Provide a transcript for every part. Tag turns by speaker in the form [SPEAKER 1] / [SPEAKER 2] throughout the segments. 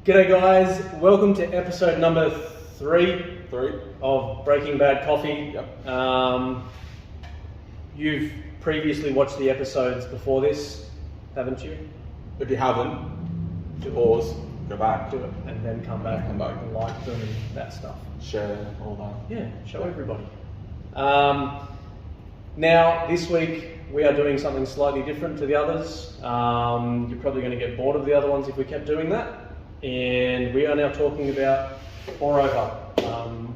[SPEAKER 1] G'day guys, welcome to episode number three of Breaking Bad Coffee.
[SPEAKER 2] Yep.
[SPEAKER 1] You've previously watched the episodes before this, haven't you?
[SPEAKER 2] If you haven't, pause, go back,
[SPEAKER 1] Do it, and then come back
[SPEAKER 2] Come back.
[SPEAKER 1] and like them and that stuff.
[SPEAKER 2] share all that.
[SPEAKER 1] Yeah, show everybody. Now, this week we are doing something slightly different to the others. You're probably going to get bored of the other ones if we kept doing that. And we are now talking about pour over,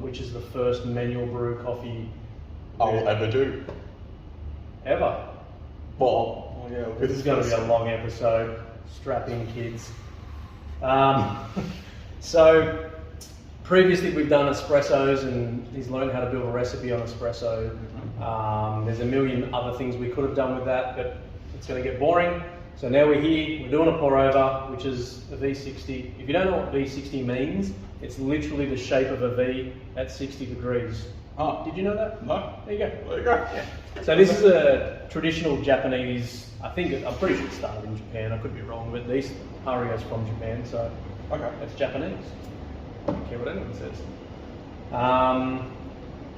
[SPEAKER 1] which is the first manual brew coffee
[SPEAKER 2] I'll ever do.
[SPEAKER 1] ever.
[SPEAKER 2] Well, yeah.
[SPEAKER 1] This is going to be a long episode. Strap in, kids. So previously we've done espressos, and he's learned how to build a recipe on espresso. There's a million other things we could have done with that, but it's going to get boring. So now we're here, we're doing a pour over, which is a V60. If you don't know what V60 means, it's literally the shape of a V at 60 degrees.
[SPEAKER 2] Oh,
[SPEAKER 1] Did you know that?
[SPEAKER 2] no.
[SPEAKER 1] There you go.
[SPEAKER 2] There you go.
[SPEAKER 1] Yeah. So this is a traditional Japanese, I'm pretty sure it started in Japan, I could be wrong, but these Hario's from Japan, so
[SPEAKER 2] Okay.
[SPEAKER 1] it's Japanese. I don't care what anyone says.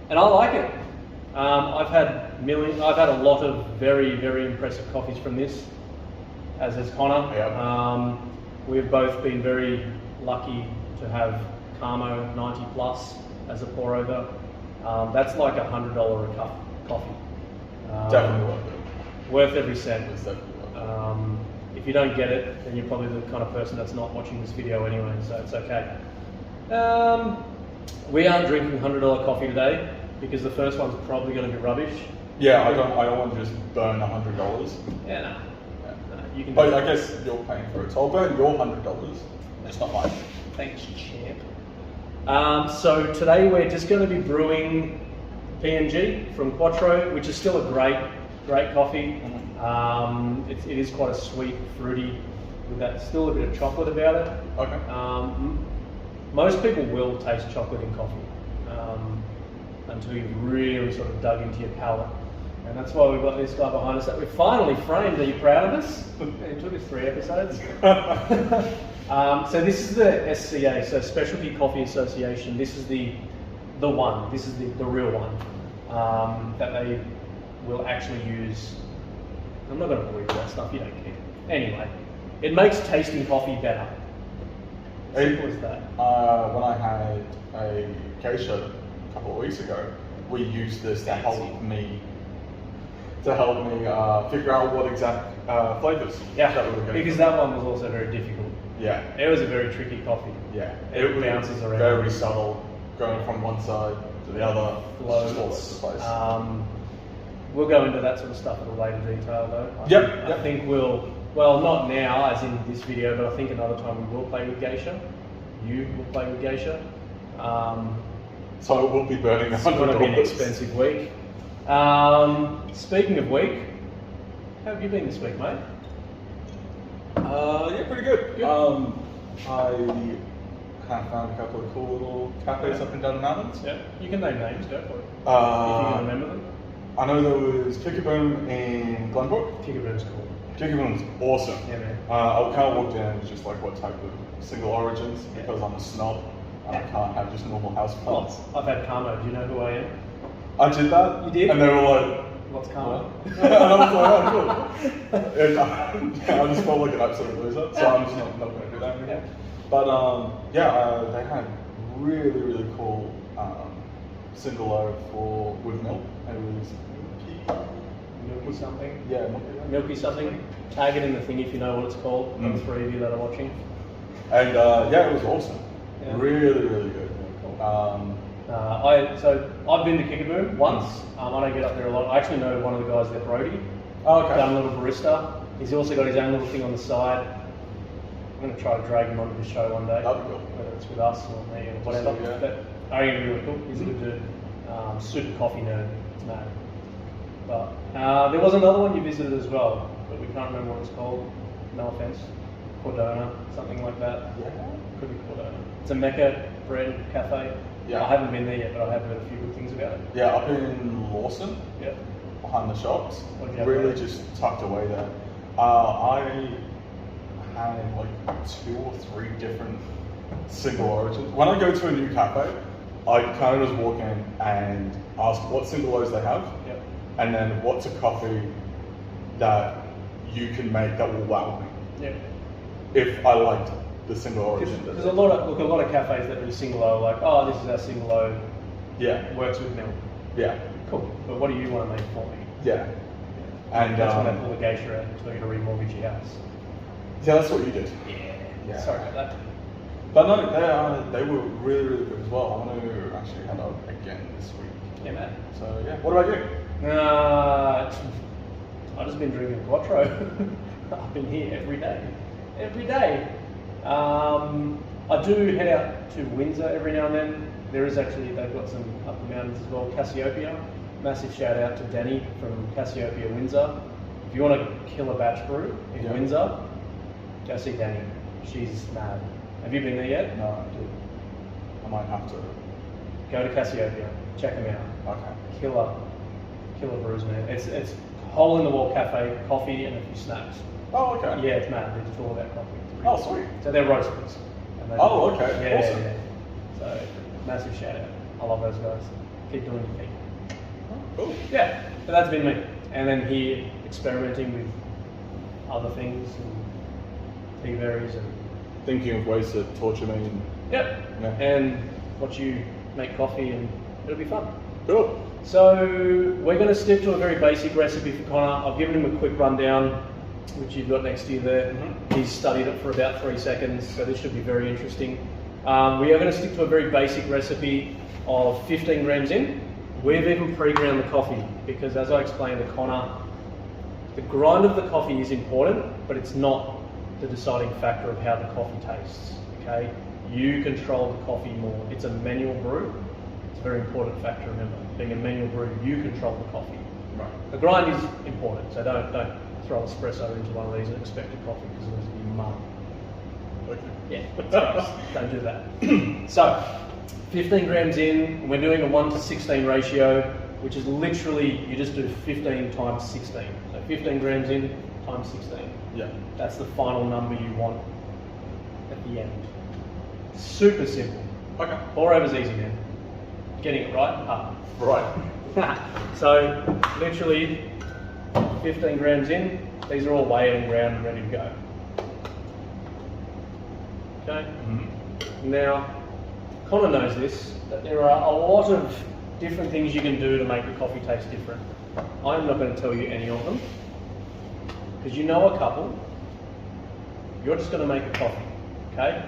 [SPEAKER 1] And I like it. I've had a lot of very, very impressive coffees from this, as has Connor.
[SPEAKER 2] Yep.
[SPEAKER 1] We've both been very lucky to have Camo 90 Plus as a pour over. That's like $100 a cup coffee.
[SPEAKER 2] Definitely worth it.
[SPEAKER 1] Worth every cent.
[SPEAKER 2] It's definitely worth it.
[SPEAKER 1] If you don't get it, then you're probably the kind of person that's not watching this video anyway, so it's okay. We aren't drinking $100 coffee today because the first one's probably going to be rubbish.
[SPEAKER 2] Yeah, I don't want to just burn $100.
[SPEAKER 1] Yeah, no. You can.
[SPEAKER 2] But I guess you're paying for it, so I'll burn your $100. It's not mine.
[SPEAKER 1] Thanks, champ. So today we're just going to be brewing P&G from Quattro, which is still a great coffee. It is quite a sweet, fruity, with that still a bit of chocolate about it.
[SPEAKER 2] Okay.
[SPEAKER 1] Most people will taste chocolate in coffee until you've really sort of dug into your palate. And that's why we've got this guy behind us that we finally framed. Are you proud of us? It took us 3 episodes. So this is the SCA, so Specialty Coffee Association. This is the one. This is the real one that they will actually use. I'm not going to bore you with that stuff. You don't care. Anyway, it makes tasting coffee better. Simple as that.
[SPEAKER 2] When I had a geisha a couple of weeks ago, we used this to help me figure out what exact flavors that we were getting.
[SPEAKER 1] Because that one was also very difficult.
[SPEAKER 2] Yeah.
[SPEAKER 1] It was a very tricky coffee.
[SPEAKER 2] Yeah.
[SPEAKER 1] It bounces around.
[SPEAKER 2] Very subtle, going from one side to the other.
[SPEAKER 1] Flows.
[SPEAKER 2] Just all over the place.
[SPEAKER 1] We'll go into that sort of stuff at a later detail though.
[SPEAKER 2] Yep.
[SPEAKER 1] I think well, not now as in this video, but I think another time we will play with geisha. You will play with geisha.
[SPEAKER 2] So it will be burning
[SPEAKER 1] It's going to be an
[SPEAKER 2] $100.
[SPEAKER 1] expensive week. Speaking of week, how have you been this week, mate?
[SPEAKER 2] Yeah, pretty good.
[SPEAKER 1] Good.
[SPEAKER 2] I have found a couple of cool little cafes up and down the mountains.
[SPEAKER 1] Yeah. You can name names, go for it. If you can remember them.
[SPEAKER 2] I know there was Kickaboom in Glenbrook.
[SPEAKER 1] Kickaboom's cool.
[SPEAKER 2] Kickaboom was awesome.
[SPEAKER 1] Yeah, man.
[SPEAKER 2] I kind of walked in and was just like, what type of single origins? Because I'm a snob and I can't have just normal house plants.
[SPEAKER 1] I've had Camo. Do you know who I am?
[SPEAKER 2] I did that.
[SPEAKER 1] You did?
[SPEAKER 2] And they were like,
[SPEAKER 1] What's Camo?
[SPEAKER 2] and I was like, oh, cool. And I just felt like an absolute loser, so I'm just not going to do that anymore. But they had really, really cool single O with milk. It was
[SPEAKER 1] Milky something.
[SPEAKER 2] Yeah,
[SPEAKER 1] Milky something. Tag it in the thing if you know what it's called. The 3 of you that are watching.
[SPEAKER 2] and it was awesome.
[SPEAKER 1] Yeah.
[SPEAKER 2] Really, really good.
[SPEAKER 1] So I've been to Kickaboom once. I don't get up there a lot. I actually know one of the guys there, Brody.
[SPEAKER 2] Okay.
[SPEAKER 1] Done a little barista. He's also got his own little thing on the side. I'm going to try to drag him onto the show one day.
[SPEAKER 2] That'd be cool.
[SPEAKER 1] Whether it's with us or me or whatever.
[SPEAKER 2] Yeah.
[SPEAKER 1] But I think he's really cool. He's a good dude. Super coffee nerd. It's mad. But there was another one you visited as well, but we can't remember what it's called. No offense. Cordona, something like that.
[SPEAKER 2] Yeah.
[SPEAKER 1] Could be Cordona. It's a Mecca bread cafe.
[SPEAKER 2] Yeah.
[SPEAKER 1] I haven't been there yet, but I have heard a few good things about it.
[SPEAKER 2] Yeah, up in Lawson,
[SPEAKER 1] Yeah.
[SPEAKER 2] behind the shops,
[SPEAKER 1] What did you have
[SPEAKER 2] really
[SPEAKER 1] there?
[SPEAKER 2] just tucked away there. I had like 2 or 3 different single origin. When I go to a new cafe, I kind of just walk in and ask what single O's they have,
[SPEAKER 1] Yep.
[SPEAKER 2] and then what's a coffee that you can make that will wow me.
[SPEAKER 1] Yeah.
[SPEAKER 2] If I liked the single origin.
[SPEAKER 1] There's a lot of cafes that do single O, like, oh, this is our single O.
[SPEAKER 2] Yeah.
[SPEAKER 1] It works with milk.
[SPEAKER 2] Yeah.
[SPEAKER 1] Cool. But what do you want to make for me?
[SPEAKER 2] Yeah. And
[SPEAKER 1] that's when they pull the geisha out and tell you to remortgage your house.
[SPEAKER 2] yeah, that's what you did.
[SPEAKER 1] Yeah. Sorry about that.
[SPEAKER 2] But no, they were really, really good as well. I want to actually head out again this week.
[SPEAKER 1] Yeah, man.
[SPEAKER 2] So yeah, what about you?
[SPEAKER 1] I've just been drinking Quattro. I've been here every day. Every day. I do head out to Windsor every now and then. They've got some up the mountains as well. Cassiopeia. Massive shout out to Danny from Cassiopeia, Windsor. If you want to kill a batch brew in Windsor, go see Danny. She's mad. Have you been there yet?
[SPEAKER 2] No, I did. I might have to.
[SPEAKER 1] Go to Cassiopeia. Check them out.
[SPEAKER 2] Okay.
[SPEAKER 1] Killer brews, man. It's hole in the wall cafe, coffee and a few snacks.
[SPEAKER 2] Oh, okay.
[SPEAKER 1] Yeah, it's mad. They're just all about coffee.
[SPEAKER 2] Oh, sweet.
[SPEAKER 1] So they're roasters. And they
[SPEAKER 2] Okay.
[SPEAKER 1] Yeah,
[SPEAKER 2] Awesome.
[SPEAKER 1] yeah. So massive shout out. I love those guys. Keep doing your thing.
[SPEAKER 2] Cool.
[SPEAKER 1] Yeah, so that's been me. And then here experimenting with other things and tea berries and
[SPEAKER 2] Thinking of ways to torture me.
[SPEAKER 1] yeah. And watch you make coffee and it'll be fun.
[SPEAKER 2] Cool.
[SPEAKER 1] So we're going to stick to a very basic recipe for Connor. I've given him a quick rundown, which you've got next to you there. He's studied it for about 3 seconds, so this should be very interesting. We are going to stick to a very basic recipe of 15 grams in. We've even pre-ground the coffee because, as I explained to Connor, the grind of the coffee is important, but it's not the deciding factor of how the coffee tastes. Okay, you control the coffee more. It's a manual brew. It's a very important factor. Remember, being a manual brew, you control the coffee.
[SPEAKER 2] Right.
[SPEAKER 1] The grind is important, so don't throw espresso into one of these and expect a coffee because it's going to be mud.
[SPEAKER 2] Okay.
[SPEAKER 1] Yeah, it's gross. Don't do that. So, 15 grams in, we're doing a 1:16 ratio, which is literally, you just do 15 times 16. So 15 grams in times 16.
[SPEAKER 2] Yeah.
[SPEAKER 1] That's the final number you want at the end. Super simple.
[SPEAKER 2] Okay.
[SPEAKER 1] Pour over's easy, man. Getting it right? Hard.
[SPEAKER 2] Right.
[SPEAKER 1] So, literally 15 grams in, these are all weighed and ground and ready to go. Okay? Now, Connor knows this, that there are a lot of different things you can do to make the coffee taste different. I'm not going to tell you any of them, because you know a couple. You're just going to make a coffee, okay?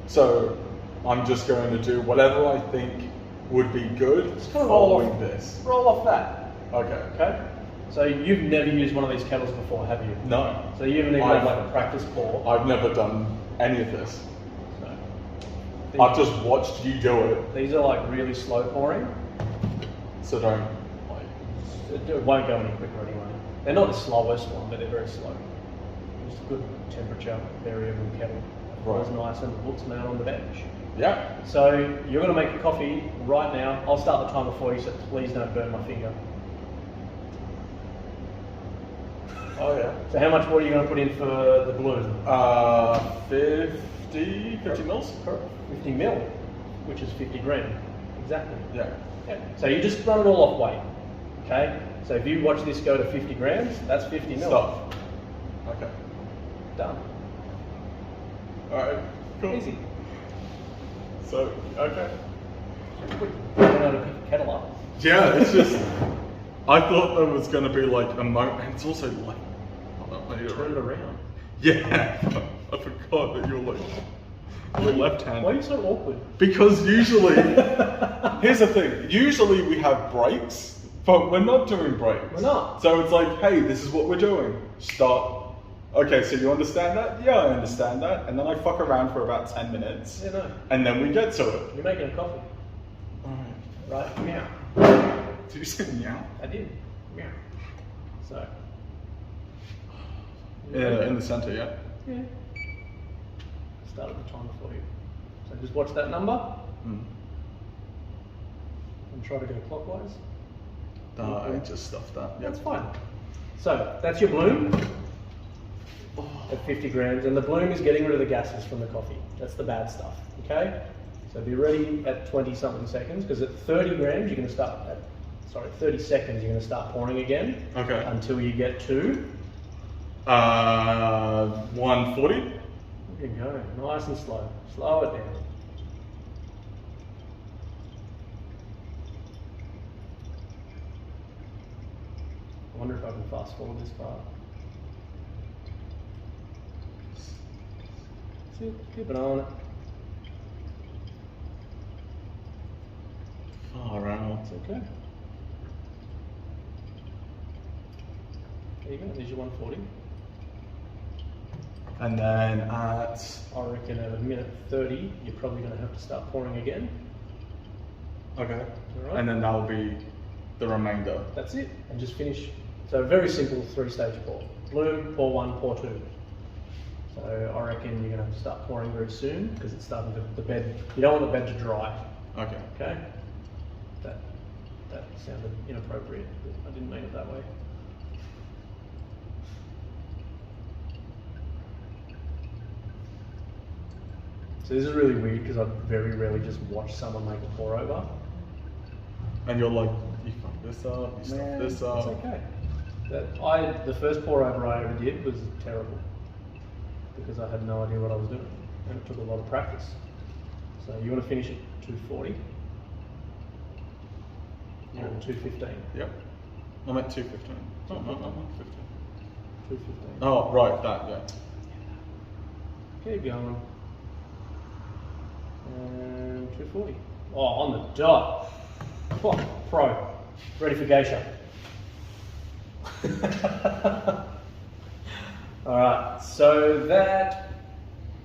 [SPEAKER 2] So I'm just going to do whatever I think would be good
[SPEAKER 1] kind of roll
[SPEAKER 2] following
[SPEAKER 1] off.
[SPEAKER 2] this.
[SPEAKER 1] Roll off that,
[SPEAKER 2] Okay.
[SPEAKER 1] okay? So you've never used one of these kettles before, have you?
[SPEAKER 2] No.
[SPEAKER 1] So you haven't even had like a practice pour?
[SPEAKER 2] I've never done any of this.
[SPEAKER 1] So,
[SPEAKER 2] I've just watched you do it,
[SPEAKER 1] these are like really slow pouring.
[SPEAKER 2] so don't.
[SPEAKER 1] It won't go any quicker anyway. They're not the slowest one, but they're very slow. Just a good temperature, variable kettle. Feels nice and looks man on the bench.
[SPEAKER 2] Yeah.
[SPEAKER 1] So you're going to make a coffee right now. I'll start the timer for you, so please don't burn my finger.
[SPEAKER 2] Oh yeah.
[SPEAKER 1] So how much water are you going to put in for the bloom?
[SPEAKER 2] 50 mils?
[SPEAKER 1] 50 mil, which is 50 grams. Exactly.
[SPEAKER 2] Yeah.
[SPEAKER 1] Yeah. So you just run it all off weight. Okay? So if you watch this go to 50 grams, that's 50 mil.
[SPEAKER 2] Stop. Okay.
[SPEAKER 1] Done.
[SPEAKER 2] Alright, cool.
[SPEAKER 1] Easy.
[SPEAKER 2] So, okay.
[SPEAKER 1] I don't know how to pick a kettle up.
[SPEAKER 2] Yeah, it's just, I thought there was going to be like a moment, and it's also like, I need to
[SPEAKER 1] Turn it around.
[SPEAKER 2] Yeah, I forgot that you're like, you're left-handed.
[SPEAKER 1] Why are you so awkward?
[SPEAKER 2] Because usually, here's the thing, usually we have breaks, but we're not doing breaks.
[SPEAKER 1] We're not.
[SPEAKER 2] So it's like, hey, this is what we're doing. Stop. Okay, so you understand that? Yeah, I understand that. And then I fuck around for about 10 minutes.
[SPEAKER 1] Yeah, no.
[SPEAKER 2] And then we get to it.
[SPEAKER 1] You're making a coffee.
[SPEAKER 2] Alright.
[SPEAKER 1] Right? Meow.
[SPEAKER 2] Did you say meow?
[SPEAKER 1] I did. Meow. So.
[SPEAKER 2] Yeah, in the center, yeah.
[SPEAKER 1] Yeah. Started the timer for you. So just watch that number and try to go clockwise.
[SPEAKER 2] I just stuffed that.
[SPEAKER 1] That's fine. So that's your bloom. at 50 grams, and the bloom is getting rid of the gases from the coffee. That's the bad stuff, okay? So be ready at 20 something seconds, because at 30 grams you're going to start, 30 seconds you're going to start pouring again.
[SPEAKER 2] Okay.
[SPEAKER 1] Until you get to
[SPEAKER 2] 140.
[SPEAKER 1] There you go, nice and slow. Slow it down. I wonder if I can fast forward this part. Keep an eye on it.
[SPEAKER 2] Far out.
[SPEAKER 1] It's okay. There you go, there's your 140.
[SPEAKER 2] And then at...
[SPEAKER 1] I reckon at a minute 30, you're probably going to have to start pouring again.
[SPEAKER 2] Okay.
[SPEAKER 1] All right.
[SPEAKER 2] And then that will be the remainder.
[SPEAKER 1] That's it, and just finish. So a very simple 3-stage pour. Bloom, pour 1, pour 2. So I reckon you're going to have to start pouring very soon, because it's starting to, the bed, you don't want the bed to dry.
[SPEAKER 2] Okay.
[SPEAKER 1] Okay? That sounded inappropriate, but I didn't mean it that way. So this is really weird, because I very rarely just watch someone make a pour over.
[SPEAKER 2] And you're like, you fuck this up, you stuff this up.
[SPEAKER 1] It's okay. The first pour over I ever did was terrible, because I had no idea what I was doing, and it took a lot of practice. So you want to finish at 240. You're at 215.
[SPEAKER 2] Yep. I'm at 215. Oh, no, 150.
[SPEAKER 1] 215.
[SPEAKER 2] Oh, right, that, yeah.
[SPEAKER 1] Keep going. And 240. Oh, on the dot. Oh, pro. Ready for geisha. Alright, so that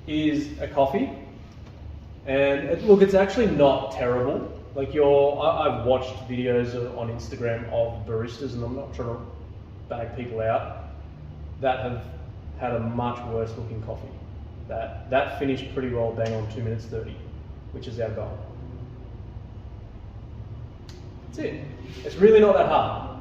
[SPEAKER 1] is a coffee. And look, it's actually not terrible. Like I've watched videos on Instagram of baristas, and I'm not trying to bag people out, that have had a much worse looking coffee. That finished pretty well, bang on 2 minutes 30, which is our goal. That's it. It's really not that hard.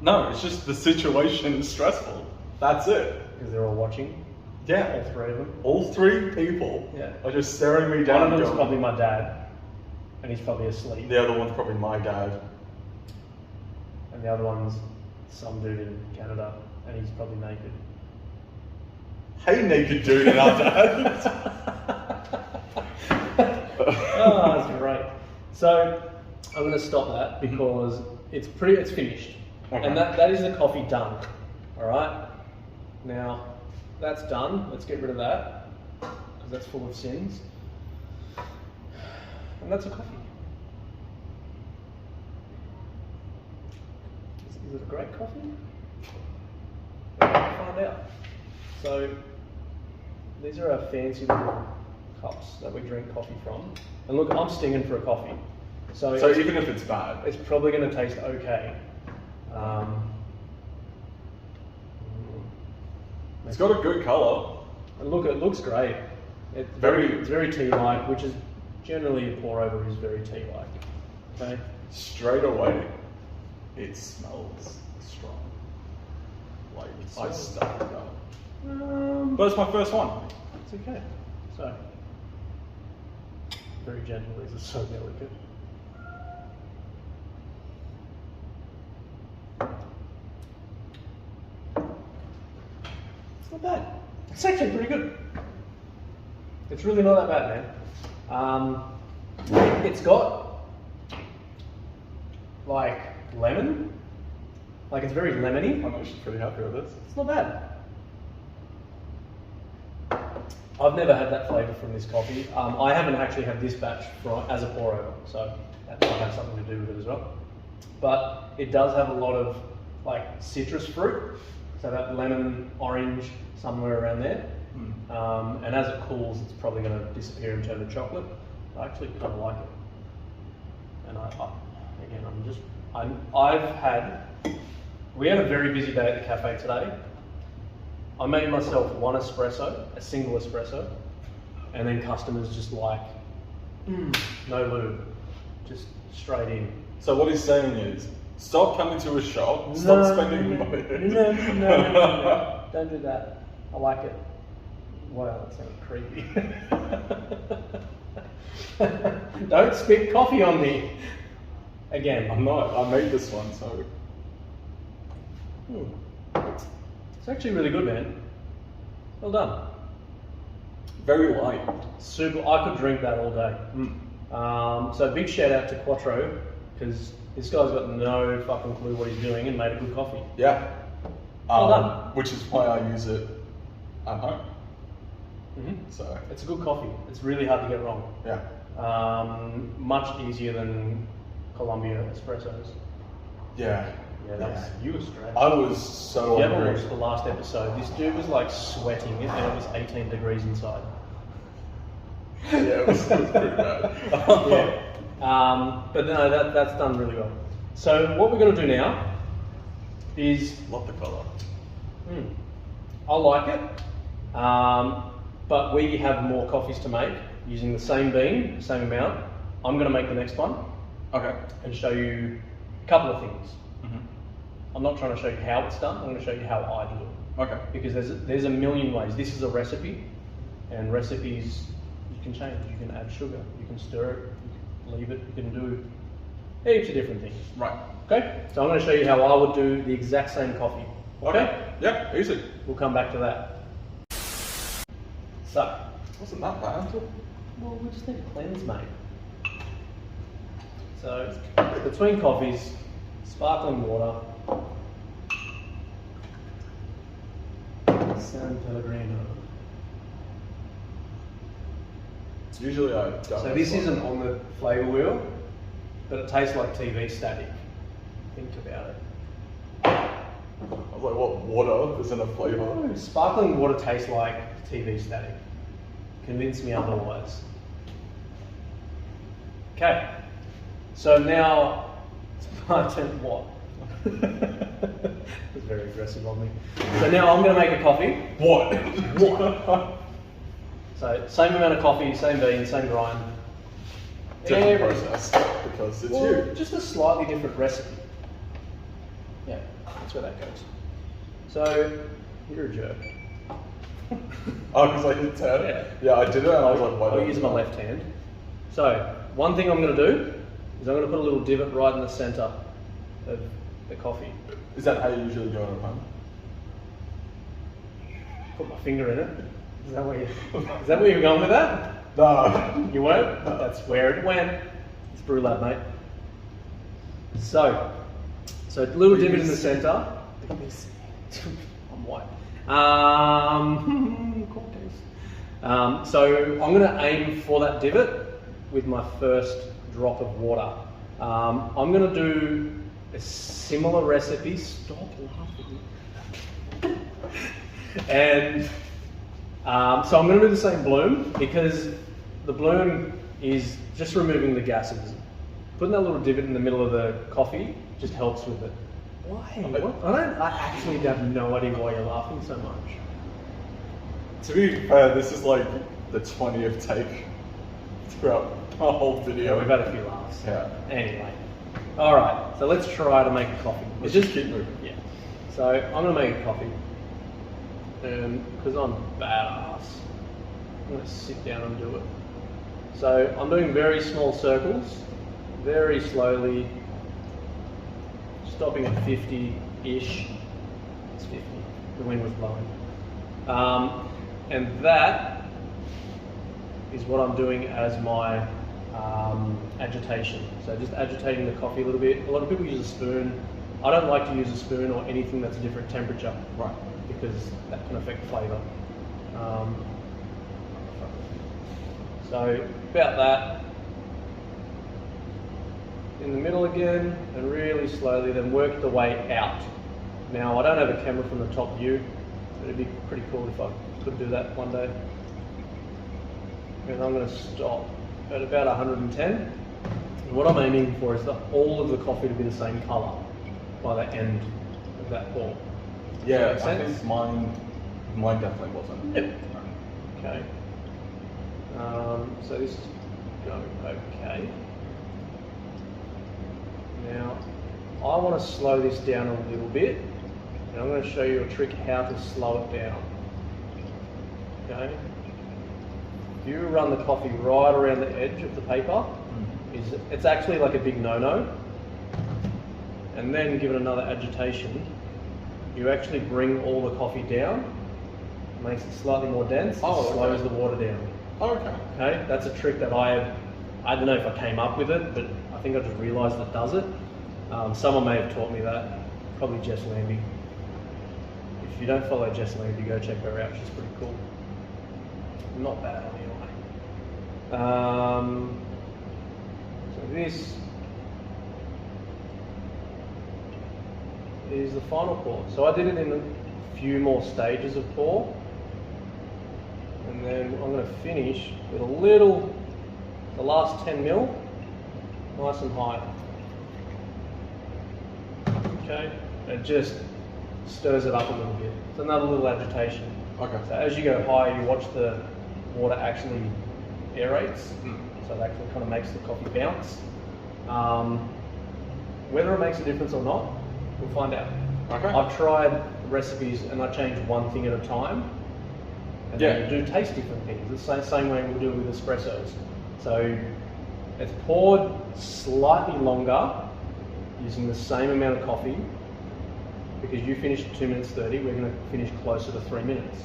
[SPEAKER 2] No, it's just the situation is stressful. That's it.
[SPEAKER 1] Because they're all watching.
[SPEAKER 2] Yeah.
[SPEAKER 1] All 3 of them.
[SPEAKER 2] All 3 people are just staring me down.
[SPEAKER 1] One of them's probably my dad, and he's probably asleep.
[SPEAKER 2] The other one's probably my dad.
[SPEAKER 1] And the other one's some dude in Canada, and he's probably naked.
[SPEAKER 2] Hey, naked dude in our dad.
[SPEAKER 1] Oh, that's great. So I'm going to stop that because it's finished.
[SPEAKER 2] Okay.
[SPEAKER 1] And that is the coffee done. All right. Now that's done. Let's get rid of that, because that's full of sins. And that's a coffee. Is it a great coffee? We'll find out. So these are our fancy little cups that we drink coffee from. And look, I'm stinging for a coffee. So
[SPEAKER 2] even if it's bad,
[SPEAKER 1] it's probably going to taste okay.
[SPEAKER 2] it's got a good colour.
[SPEAKER 1] And look, it looks great. It's very tea-like, which is generally a pour over is very tea-like. Okay.
[SPEAKER 2] Straight away, it smells strong. Like I stuffed it up. But it's my first one.
[SPEAKER 1] It's okay. So very gentle. These are so delicate. It's not bad. It's actually pretty good. It's really not that bad, man. It's got like lemon. Like it's very lemony.
[SPEAKER 2] I'm actually pretty happy with this.
[SPEAKER 1] It's not bad. I've never had that flavour from this coffee. I haven't actually had this batch as a pour over, so that might have something to do with it as well. But it does have a lot of like citrus fruit, so that lemon, orange, somewhere around there. And as it cools, it's probably going to disappear and turn to chocolate. I actually kind of like it. And we had a very busy day at the cafe today. I made myself one espresso, a single espresso, and then customers just like, no lube, just straight in.
[SPEAKER 2] So what he's saying is, stop coming to a shop, stop spending money.
[SPEAKER 1] No, don't do that. I like it. Wow, that sounded creepy. Don't spit coffee on me. Again.
[SPEAKER 2] I'm not. I made this one, so.
[SPEAKER 1] It's actually really good, man. Well done.
[SPEAKER 2] Very light.
[SPEAKER 1] Super. I could drink that all day. So big shout out to Quattro, because this guy's got no fucking clue what he's doing and made a good coffee.
[SPEAKER 2] Yeah.
[SPEAKER 1] Well done.
[SPEAKER 2] Which is why I use it at home. So
[SPEAKER 1] It's a good coffee. It's really hard to get wrong.
[SPEAKER 2] yeah.
[SPEAKER 1] Much easier than Colombia espressos.
[SPEAKER 2] Yeah.
[SPEAKER 1] Yeah, that was you were straight.
[SPEAKER 2] I was so
[SPEAKER 1] If you haven't
[SPEAKER 2] hungry.
[SPEAKER 1] watched the last episode, this dude was like sweating and it was 18 degrees inside.
[SPEAKER 2] Yeah, it was pretty bad.
[SPEAKER 1] Yeah. But no, that's done really well. So what we're going to do now is,
[SPEAKER 2] Love the colour.
[SPEAKER 1] I like it, but we have more coffees to make using the same bean, same amount. I'm going to make the next one
[SPEAKER 2] Okay.
[SPEAKER 1] and show you a couple of things. I'm not trying to show you how it's done, I'm going to show you how I do it.
[SPEAKER 2] Okay.
[SPEAKER 1] Because there's a million ways. This is a recipe, and recipes you can change. You can add sugar, you can stir it, you can leave it, you can do heaps of different things.
[SPEAKER 2] Right.
[SPEAKER 1] Okay, so I'm going to show you how I would do the exact same coffee. Okay?
[SPEAKER 2] Yeah, easy.
[SPEAKER 1] We'll come back to that. So,
[SPEAKER 2] Wasn't that bad?
[SPEAKER 1] well, we just need to cleanse, mate. So, between coffees, sparkling water, San Pellegrino.
[SPEAKER 2] Usually I don't.
[SPEAKER 1] So this isn't on the flavour wheel, but it tastes like TV static. Think about it.
[SPEAKER 2] I was like, what, water is in a flavour?
[SPEAKER 1] Oh, sparkling water tastes like TV static. Convince me otherwise. Okay. So now it's my turn. What? That's very aggressive on me. So now I'm going to make a coffee.
[SPEAKER 2] What?
[SPEAKER 1] What? So same amount of coffee, same bean, same grind.
[SPEAKER 2] Different
[SPEAKER 1] Everything.
[SPEAKER 2] process because it's
[SPEAKER 1] Well,
[SPEAKER 2] you.
[SPEAKER 1] just a slightly different recipe. Yeah, that's where that goes. So you're a jerk.
[SPEAKER 2] Oh, because I hit 10?
[SPEAKER 1] Yeah.
[SPEAKER 2] Yeah, I did it and I was like, why
[SPEAKER 1] I'll
[SPEAKER 2] don't
[SPEAKER 1] use
[SPEAKER 2] you
[SPEAKER 1] my
[SPEAKER 2] do it?
[SPEAKER 1] left hand. So one thing I'm going to do is I'm going to put a little divot right in the centre of the coffee.
[SPEAKER 2] Is that how you usually do it at home?
[SPEAKER 1] Put my finger in it. Is that where you're going with that?
[SPEAKER 2] No.
[SPEAKER 1] You won't? That's where it went. It's Brew Lab, mate. So a little divot in the centre. I'm white. So I'm going to aim for that divot with my first drop of water. I'm going to do a similar recipe. Stop laughing. And so I'm going to do the same bloom, because the bloom is just removing the gases. Putting that little divot in the middle of the coffee just helps with it. Why? What? I actually have no idea why you're laughing so much.
[SPEAKER 2] To be fair, this is like the 20th take throughout our whole video.
[SPEAKER 1] Yeah, we've had a few laughs.
[SPEAKER 2] Yeah.
[SPEAKER 1] Anyway. Alright, so let's try to make a coffee.
[SPEAKER 2] Let's just keep moving.
[SPEAKER 1] Yeah. So I'm going to make a coffee. And because I'm badass, I'm going to sit down and do it. So I'm doing very small circles, very slowly, stopping at 50-ish. It's 50. The wind was blowing. And that is what I'm doing as my agitation. So just agitating the coffee a little bit. A lot of people use a spoon. I don't like to use a spoon or anything that's a different temperature.
[SPEAKER 2] Right.
[SPEAKER 1] Because that can affect flavour. So about that. In the middle again, and really slowly, then work the way out. Now I don't have a camera from the top view, but it'd be pretty cool if I could do that one day. And I'm going to stop at about 110. And what I'm aiming for is all of the coffee to be the same colour by the end of that pour.
[SPEAKER 2] Yeah,
[SPEAKER 1] Makes
[SPEAKER 2] I
[SPEAKER 1] sense?
[SPEAKER 2] think mine definitely wasn't.
[SPEAKER 1] Yep. Okay. So this is going okay. Now, I want to slow this down a little bit, and I'm going to show you a trick how to slow it down. Okay. If you run the coffee right around the edge of the paper, it's actually like a big no-no. And then give it another agitation. You actually bring all the coffee down, makes it slightly more dense, slows the water down.
[SPEAKER 2] Okay.
[SPEAKER 1] Okay, that's a trick that I don't know if I came up with it, but I think I just realised it does it. Someone may have taught me that, probably Jess Lambie. If you don't follow Jess Lambie, go check her out, she's pretty cool. Not bad on the eye. So this is the final pour. So I did it in a few more stages of pour. And then I'm going to finish with the last 10 mil, nice and high. Okay, it just stirs it up a little bit. It's another little agitation.
[SPEAKER 2] Okay.
[SPEAKER 1] So as you go higher, you watch the water actually aerates. So that kind of makes the coffee bounce. Whether it makes a difference or not, we'll find out.
[SPEAKER 2] Okay.
[SPEAKER 1] I've tried recipes and I change one thing at a time. And then you do taste different things. The same way we do with espressos. So it's poured slightly longer using the same amount of coffee. Because you finished 2 minutes 30, we're going to finish closer to 3 minutes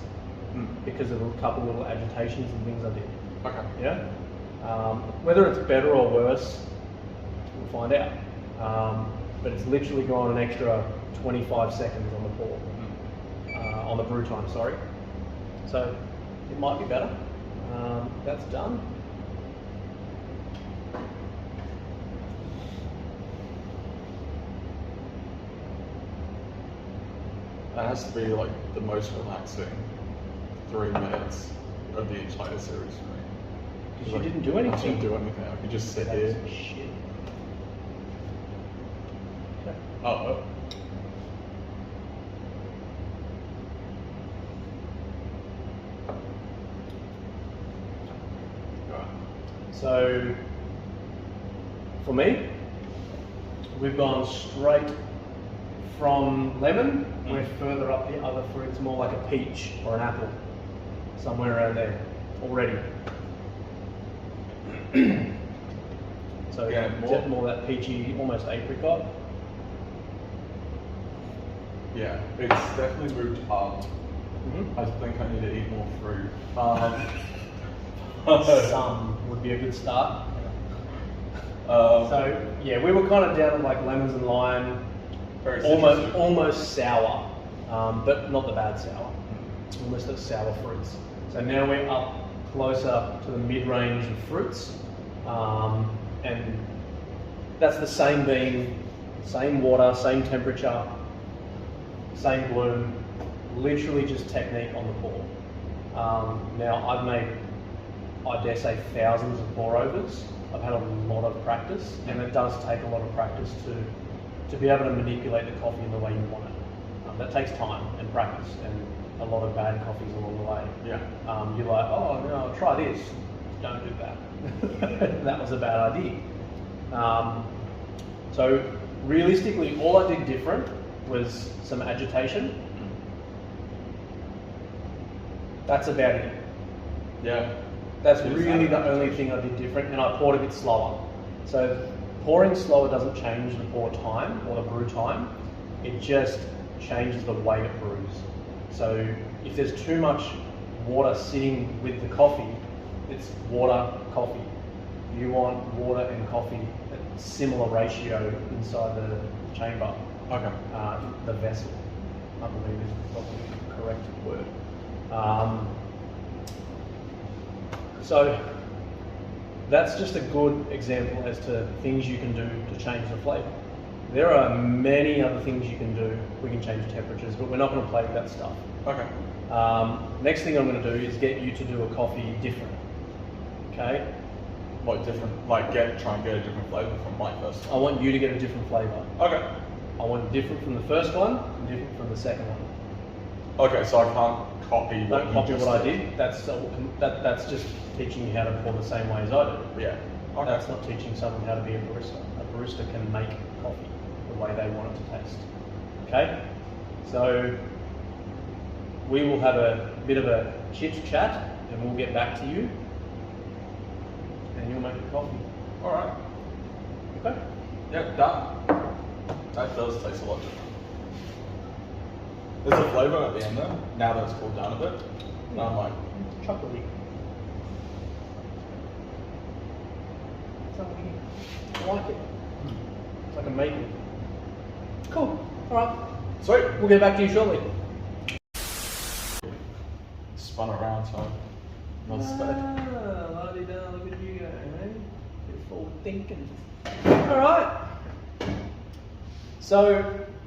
[SPEAKER 1] because of a couple little agitations and things I did.
[SPEAKER 2] Okay.
[SPEAKER 1] Yeah. Whether it's better or worse, we'll find out. But it's literally gone an extra 25 seconds on the pour, on the brew time. Sorry. So it might be better. That's done.
[SPEAKER 2] That has to be like the most relaxing 3 minutes of the entire series for me.
[SPEAKER 1] Because you didn't do anything.
[SPEAKER 2] I didn't do anything. I could just sit
[SPEAKER 1] That's
[SPEAKER 2] here.
[SPEAKER 1] shit.
[SPEAKER 2] Oh.
[SPEAKER 1] So for me, we've gone straight from lemon. We're further up the other fruits, more like a peach or an apple, somewhere around there already. So
[SPEAKER 2] Yeah,
[SPEAKER 1] more that peachy, almost apricot.
[SPEAKER 2] Yeah, it's definitely moved up. I think I need to eat more fruit.
[SPEAKER 1] Some would be a good start. So yeah, we were kind of down at like lemons and lime, almost sour, but not the bad sour. Almost the sour fruits. So now we're up closer to the mid-range of fruits, and that's the same bean, same water, same temperature, same bloom, literally just technique on the pour. Now I've made, I dare say, thousands of pour overs. I've had a lot of practice, and it does take a lot of practice to be able to manipulate the coffee in the way you want it. That takes time and practice, and a lot of bad coffees along the way.
[SPEAKER 2] Yeah.
[SPEAKER 1] You're like, oh no, try this. Don't do that. That was a bad idea. So realistically, all I did different was some agitation. That's about it.
[SPEAKER 2] Yeah.
[SPEAKER 1] That's really the only thing I did different, and I poured a bit slower. So pouring slower doesn't change the pour time or the brew time. It just changes the way it brews. So if there's too much water sitting with the coffee, it's water, coffee. You want water and coffee at similar ratio inside the chamber.
[SPEAKER 2] Okay.
[SPEAKER 1] The vessel, I believe is probably the correct word. So that's just a good example as to things you can do to change the flavour. There are many other things you can do. We can change temperatures, but we're not going to play with that stuff.
[SPEAKER 2] Okay.
[SPEAKER 1] Next thing I'm going to do is get you to do a coffee different. Okay?
[SPEAKER 2] What different? Like try and get a different flavour from my first
[SPEAKER 1] I want you to get a different flavour.
[SPEAKER 2] Okay.
[SPEAKER 1] I want it different from the first one and different from the second one.
[SPEAKER 2] Okay, so I can't copy what
[SPEAKER 1] Don't copy
[SPEAKER 2] you
[SPEAKER 1] what
[SPEAKER 2] just
[SPEAKER 1] I did. That's just teaching you how to pour the same way as I do.
[SPEAKER 2] Yeah. Okay.
[SPEAKER 1] That's not teaching someone how to be a barista. A barista can make coffee the way they want it to taste. Okay? So we will have a bit of a chit chat, and we'll get back to you, and you'll make a coffee.
[SPEAKER 2] All right.
[SPEAKER 1] Okay.
[SPEAKER 2] Yeah, done. That does taste a lot different. There's a flavour at the end though, now that it's cooled down a bit. And I'm like,
[SPEAKER 1] Chocolatey. I like it. It's like a maple. Cool. All right.
[SPEAKER 2] sweet.
[SPEAKER 1] We'll get back to you shortly.
[SPEAKER 2] Spun around, so not so bad.
[SPEAKER 1] La-di-da, look at you go, man. You're forward thinking. All right. So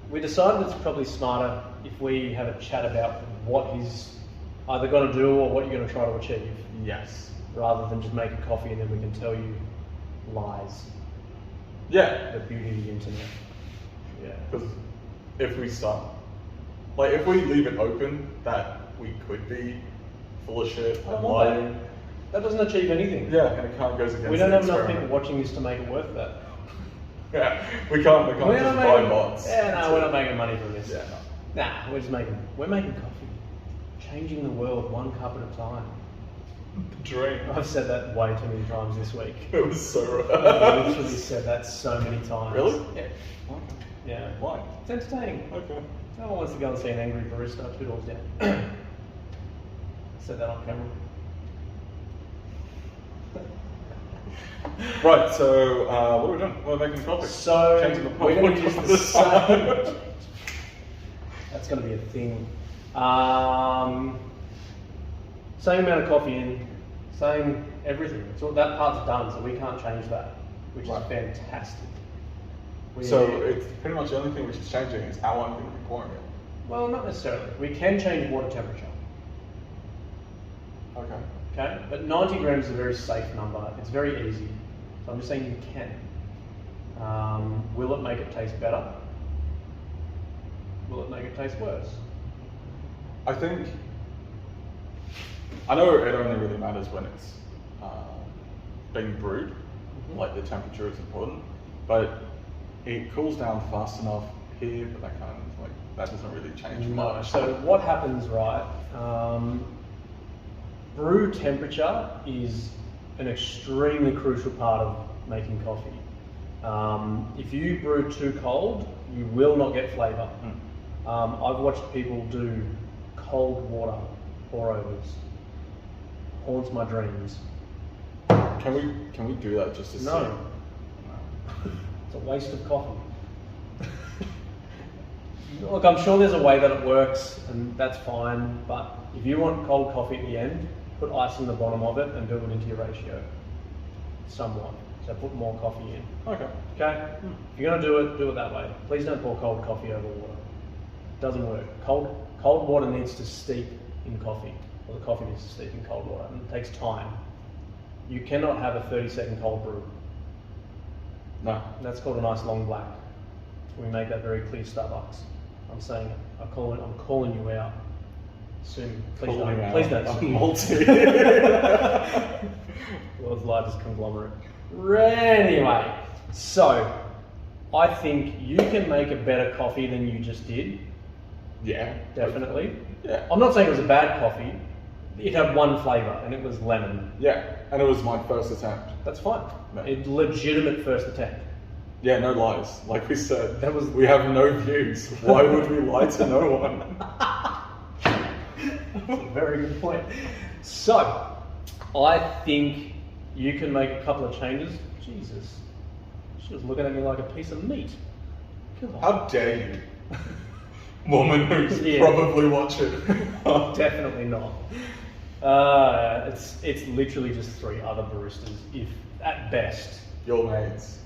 [SPEAKER 1] we decided it's probably smarter if we have a chat about what he's either going to do or what you're going to try to achieve.
[SPEAKER 2] Yes.
[SPEAKER 1] Rather than just make a coffee and then we can tell you lies.
[SPEAKER 2] Yeah.
[SPEAKER 1] The beauty of the internet. Yeah.
[SPEAKER 2] Because if we start, like if we leave it open that we could be full of shit and lying,
[SPEAKER 1] that doesn't achieve anything.
[SPEAKER 2] yeah, and it kind of goes against
[SPEAKER 1] We don't
[SPEAKER 2] the
[SPEAKER 1] have enough
[SPEAKER 2] experiment.
[SPEAKER 1] people watching this to make it worth that.
[SPEAKER 2] Yeah, we can't
[SPEAKER 1] We're
[SPEAKER 2] just
[SPEAKER 1] not
[SPEAKER 2] buy
[SPEAKER 1] making,
[SPEAKER 2] bots.
[SPEAKER 1] yeah, no, we're not making money from this.
[SPEAKER 2] Yeah,
[SPEAKER 1] Nah, we're making coffee. Changing the world one cup at a time.
[SPEAKER 2] dream.
[SPEAKER 1] I've said that way too many times this week.
[SPEAKER 2] It was so
[SPEAKER 1] I've literally said that so many times.
[SPEAKER 2] Really?
[SPEAKER 1] Yeah.
[SPEAKER 2] Okay.
[SPEAKER 1] Yeah.
[SPEAKER 2] Why?
[SPEAKER 1] It's entertaining.
[SPEAKER 2] Okay.
[SPEAKER 1] No one wants to go and see an angry barista 2 doors down. Said that on camera.
[SPEAKER 2] Right, so what are we doing? We're making coffee.
[SPEAKER 1] So
[SPEAKER 2] Changing the
[SPEAKER 1] we're going to
[SPEAKER 2] podcast
[SPEAKER 1] use the
[SPEAKER 2] this time.
[SPEAKER 1] same. That's going to be a thing. Same amount of coffee in, same everything. So that part's done, so we can't change that, which
[SPEAKER 2] Right.
[SPEAKER 1] is fantastic.
[SPEAKER 2] So it's pretty much the only thing which is changing is how I'm going to be pouring it.
[SPEAKER 1] Well, not necessarily. We can change water temperature.
[SPEAKER 2] Okay.
[SPEAKER 1] Okay, but 90 grams is a very safe number. It's very easy. So I'm just saying you can. Will it make it taste better? Will it make it taste worse?
[SPEAKER 2] I think, I know it only really matters when it's being brewed, like the temperature is important, but it cools down fast enough here, but that kind of, like, that doesn't really change
[SPEAKER 1] No.
[SPEAKER 2] much.
[SPEAKER 1] So what happens, right? Brew temperature is an extremely crucial part of making coffee. If you brew too cold, you will not get flavour. I've watched people do cold water pour overs. Haunts my dreams.
[SPEAKER 2] Can we do that just to
[SPEAKER 1] No.
[SPEAKER 2] see?
[SPEAKER 1] It's a waste of coffee. Look, I'm sure there's a way that it works, and that's fine. But if you want cold coffee at the end, put ice in the bottom of it and build it into your ratio. Somewhat. So put more coffee in.
[SPEAKER 2] Okay.
[SPEAKER 1] Okay? If you're going to do it that way. Please don't pour cold coffee over water. It doesn't work. Cold water needs to steep in coffee, or the coffee needs to steep in cold water, and it takes time. You cannot have a 30-second cold brew.
[SPEAKER 2] No.
[SPEAKER 1] That's called a nice long black. We make that very clear, Starbucks. I'm saying it. I'm calling you out. Soon. Please
[SPEAKER 2] Calling
[SPEAKER 1] don't.
[SPEAKER 2] out
[SPEAKER 1] Please don't.
[SPEAKER 2] a
[SPEAKER 1] sue me.
[SPEAKER 2] multi.
[SPEAKER 1] World's largest conglomerate. Anyway, so I think you can make a better coffee than you just did.
[SPEAKER 2] Yeah.
[SPEAKER 1] Definitely.
[SPEAKER 2] Yeah.
[SPEAKER 1] I'm not saying it was a bad coffee. It had one flavour, and it was lemon.
[SPEAKER 2] Yeah. And it was my first attempt.
[SPEAKER 1] That's fine.
[SPEAKER 2] No.
[SPEAKER 1] It's legitimate first attempt.
[SPEAKER 2] Yeah, no lies. Like we said,
[SPEAKER 1] That was-
[SPEAKER 2] we have no views. Why would we lie to no one?
[SPEAKER 1] That's a very good point. So, I think you can make a couple of changes. Jesus, she was looking at me like a piece of meat. God.
[SPEAKER 2] How dare you? Woman who's
[SPEAKER 1] Yeah.
[SPEAKER 2] probably watching.
[SPEAKER 1] Definitely not. It's literally just 3 other baristas, if at best.
[SPEAKER 2] Your mates.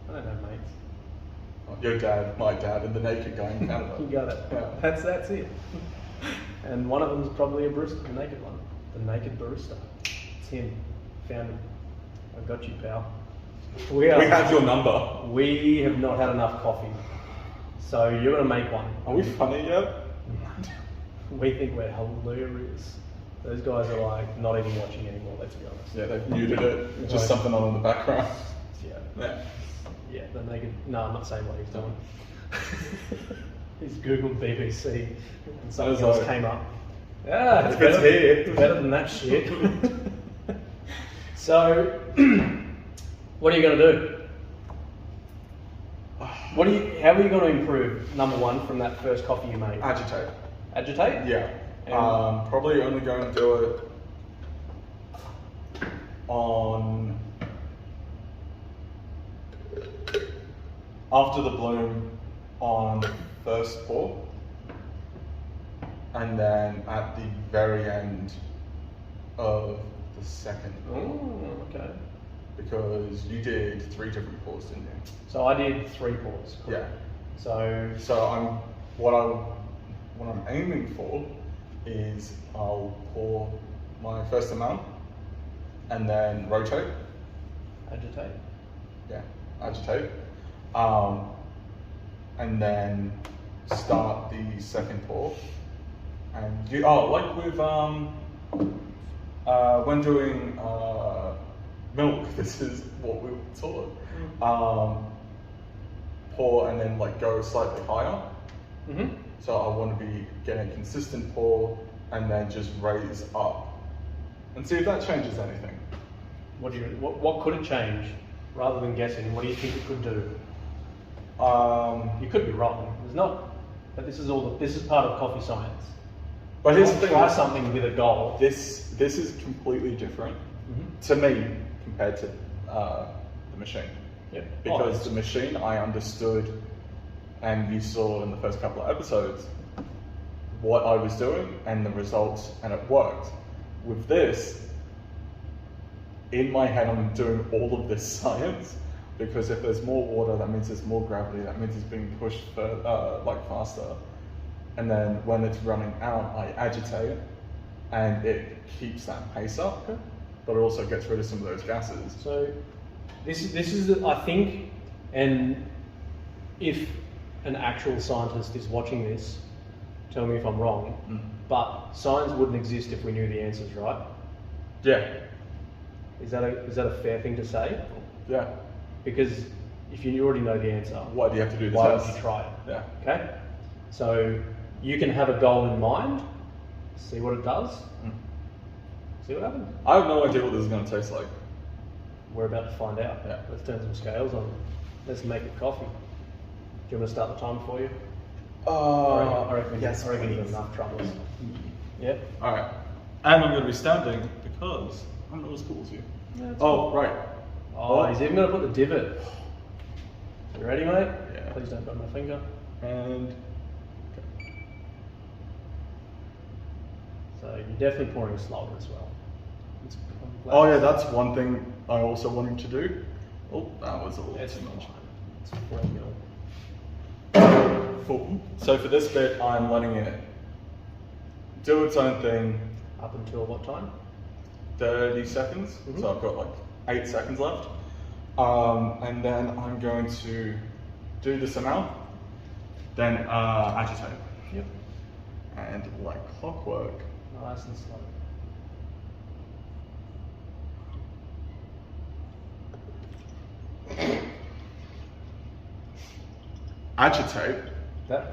[SPEAKER 1] I don't know, mates.
[SPEAKER 2] Your dad, my dad, and the naked guy in Canada.
[SPEAKER 1] You got it.
[SPEAKER 2] Yeah.
[SPEAKER 1] That's it. And one of them is probably a barista, the naked one. The naked barista. It's him. Found him. I got you, pal. We
[SPEAKER 2] have your number.
[SPEAKER 1] We have not had enough coffee. So you're going to make one.
[SPEAKER 2] Are we funny yet?
[SPEAKER 1] We think we're hilarious. Those guys are like not even watching anymore, let's be honest.
[SPEAKER 2] Yeah, they've muted it. Just
[SPEAKER 1] Right.
[SPEAKER 2] something on in the background.
[SPEAKER 1] Yeah.
[SPEAKER 2] Yeah.
[SPEAKER 1] Yeah, the naked. No, I'm not saying what he's doing. He's Googled BBC and something
[SPEAKER 2] was
[SPEAKER 1] else
[SPEAKER 2] like-
[SPEAKER 1] came up. Yeah, it's
[SPEAKER 2] If it's
[SPEAKER 1] better,
[SPEAKER 2] here.
[SPEAKER 1] it's better than that shit. So, what are you going to do? How are you going to improve, number one, from that first coffee you made?
[SPEAKER 2] Agitate.
[SPEAKER 1] Agitate?
[SPEAKER 2] Yeah.
[SPEAKER 1] And-
[SPEAKER 2] Probably only going to do it on after the bloom on first pour, and then at the very end of the second pour.
[SPEAKER 1] Oh, okay.
[SPEAKER 2] Because you did 3 different pours, didn't you?
[SPEAKER 1] So I did 3 pours.
[SPEAKER 2] Yeah.
[SPEAKER 1] So
[SPEAKER 2] So what I'm aiming for is I'll pour my first amount and then rotate.
[SPEAKER 1] agitate.
[SPEAKER 2] Yeah, agitate. And then start the second pour. And like with when doing milk, this is what we were taught. Pour and then like go slightly higher.
[SPEAKER 1] Mm-hmm.
[SPEAKER 2] So I want to be getting a consistent pour and then just raise up and see if that changes anything.
[SPEAKER 1] What could it change? Rather than guessing, what do you think it could do? You could be wrong. There's not, but this is part of coffee science.
[SPEAKER 2] But here's the thing:
[SPEAKER 1] try something with a goal.
[SPEAKER 2] This is completely different to me compared to the machine.
[SPEAKER 1] Yeah.
[SPEAKER 2] Because the machine I understood, and you saw in the first couple of episodes, what I was doing and the results, and it worked. With this, in my head, I'm doing all of this science, because if there's more water, that means there's more gravity, that means it's being pushed faster. And then when it's running out, I agitate it, and it keeps that pace up, but it also gets rid of some of those gases.
[SPEAKER 1] So this is I think, and if an actual scientist is watching this, tell me if I'm wrong, but science wouldn't exist if we knew the answers, right?
[SPEAKER 2] Yeah.
[SPEAKER 1] Is that a fair thing to say?
[SPEAKER 2] Yeah.
[SPEAKER 1] Because if you already know the answer,
[SPEAKER 2] Why do you have to do the
[SPEAKER 1] why
[SPEAKER 2] test?
[SPEAKER 1] would you try it?
[SPEAKER 2] Yeah.
[SPEAKER 1] Okay? So you can have a goal in mind, see what it does, see what happens.
[SPEAKER 2] I have no idea what this is going to taste like.
[SPEAKER 1] We're about to find out.
[SPEAKER 2] Yeah.
[SPEAKER 1] Let's turn some scales on. Let's make it coffee. Do you want to start the time for you? I reckon
[SPEAKER 2] yes,
[SPEAKER 1] you've
[SPEAKER 2] please.
[SPEAKER 1] got enough troubles. Yeah?
[SPEAKER 2] Alright. And I'm going to be standing because I'm not as cool as you.
[SPEAKER 1] Yeah, that's
[SPEAKER 2] Oh, right.
[SPEAKER 1] Oh, he's even going to put the divot. You ready, mate?
[SPEAKER 2] Yeah.
[SPEAKER 1] Please don't burn my finger.
[SPEAKER 2] And
[SPEAKER 1] So you're definitely pouring slower as well.
[SPEAKER 2] oh yeah, that's one thing I also wanted to do. Oh, that was a little
[SPEAKER 1] It's
[SPEAKER 2] too much.
[SPEAKER 1] It's 4 mil.
[SPEAKER 2] Cool. So for this bit, I'm letting it do its own thing.
[SPEAKER 1] Up until what time?
[SPEAKER 2] 30 seconds. So I've got like 8 seconds left. And then I'm going to do this amount, then agitate.
[SPEAKER 1] Yep.
[SPEAKER 2] And like clockwork,
[SPEAKER 1] Nice and slow.
[SPEAKER 2] agitate.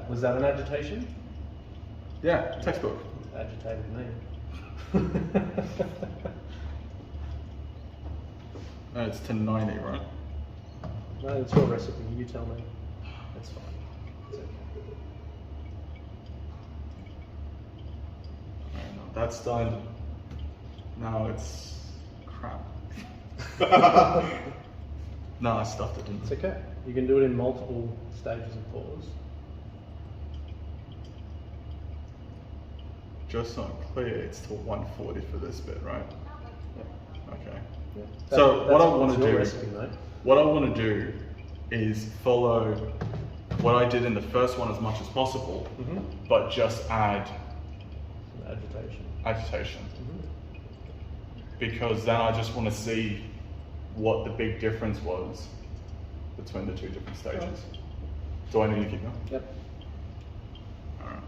[SPEAKER 1] Was that an agitation?
[SPEAKER 2] Yeah, textbook.
[SPEAKER 1] Agitated me.
[SPEAKER 2] No, it's to 90, right?
[SPEAKER 1] No, it's your recipe. You tell me. That's fine. It's okay.
[SPEAKER 2] No, that's done. Now it's crap. No, I stuffed it in.
[SPEAKER 1] It's okay. You can do it in multiple stages of pours.
[SPEAKER 2] Just so I'm clear, it's to 140 for this bit, right?
[SPEAKER 1] Yeah.
[SPEAKER 2] Okay.
[SPEAKER 1] Yeah.
[SPEAKER 2] So what I want
[SPEAKER 1] that's
[SPEAKER 2] to
[SPEAKER 1] your
[SPEAKER 2] do,
[SPEAKER 1] recipe, mate.
[SPEAKER 2] what I want to do, is follow what I did in the first one as much as possible, but just add
[SPEAKER 1] Some agitation.
[SPEAKER 2] agitation, because then I just want to see what the big difference was between the 2 different stages. Do I need to keep going?
[SPEAKER 1] Yep.
[SPEAKER 2] Alright.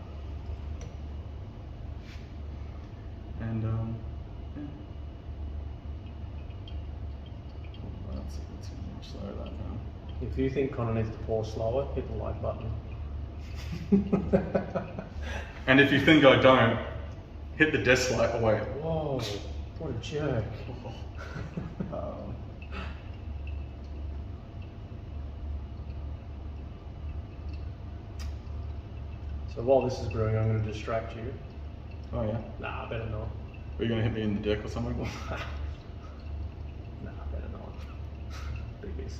[SPEAKER 2] And yeah. Oh, that's a bit too much. Slow that down.
[SPEAKER 1] If you think Connor needs to pour slower, hit the like button.
[SPEAKER 2] And if you think I don't, hit the dislike. Oh wait.
[SPEAKER 1] Whoa, what a jerk.
[SPEAKER 2] Um,
[SPEAKER 1] So while this is brewing, I'm going to distract you.
[SPEAKER 2] oh yeah.
[SPEAKER 1] Nah, better not.
[SPEAKER 2] Are you gonna hit me in the dick or something?
[SPEAKER 1] Nah, better not. BBC.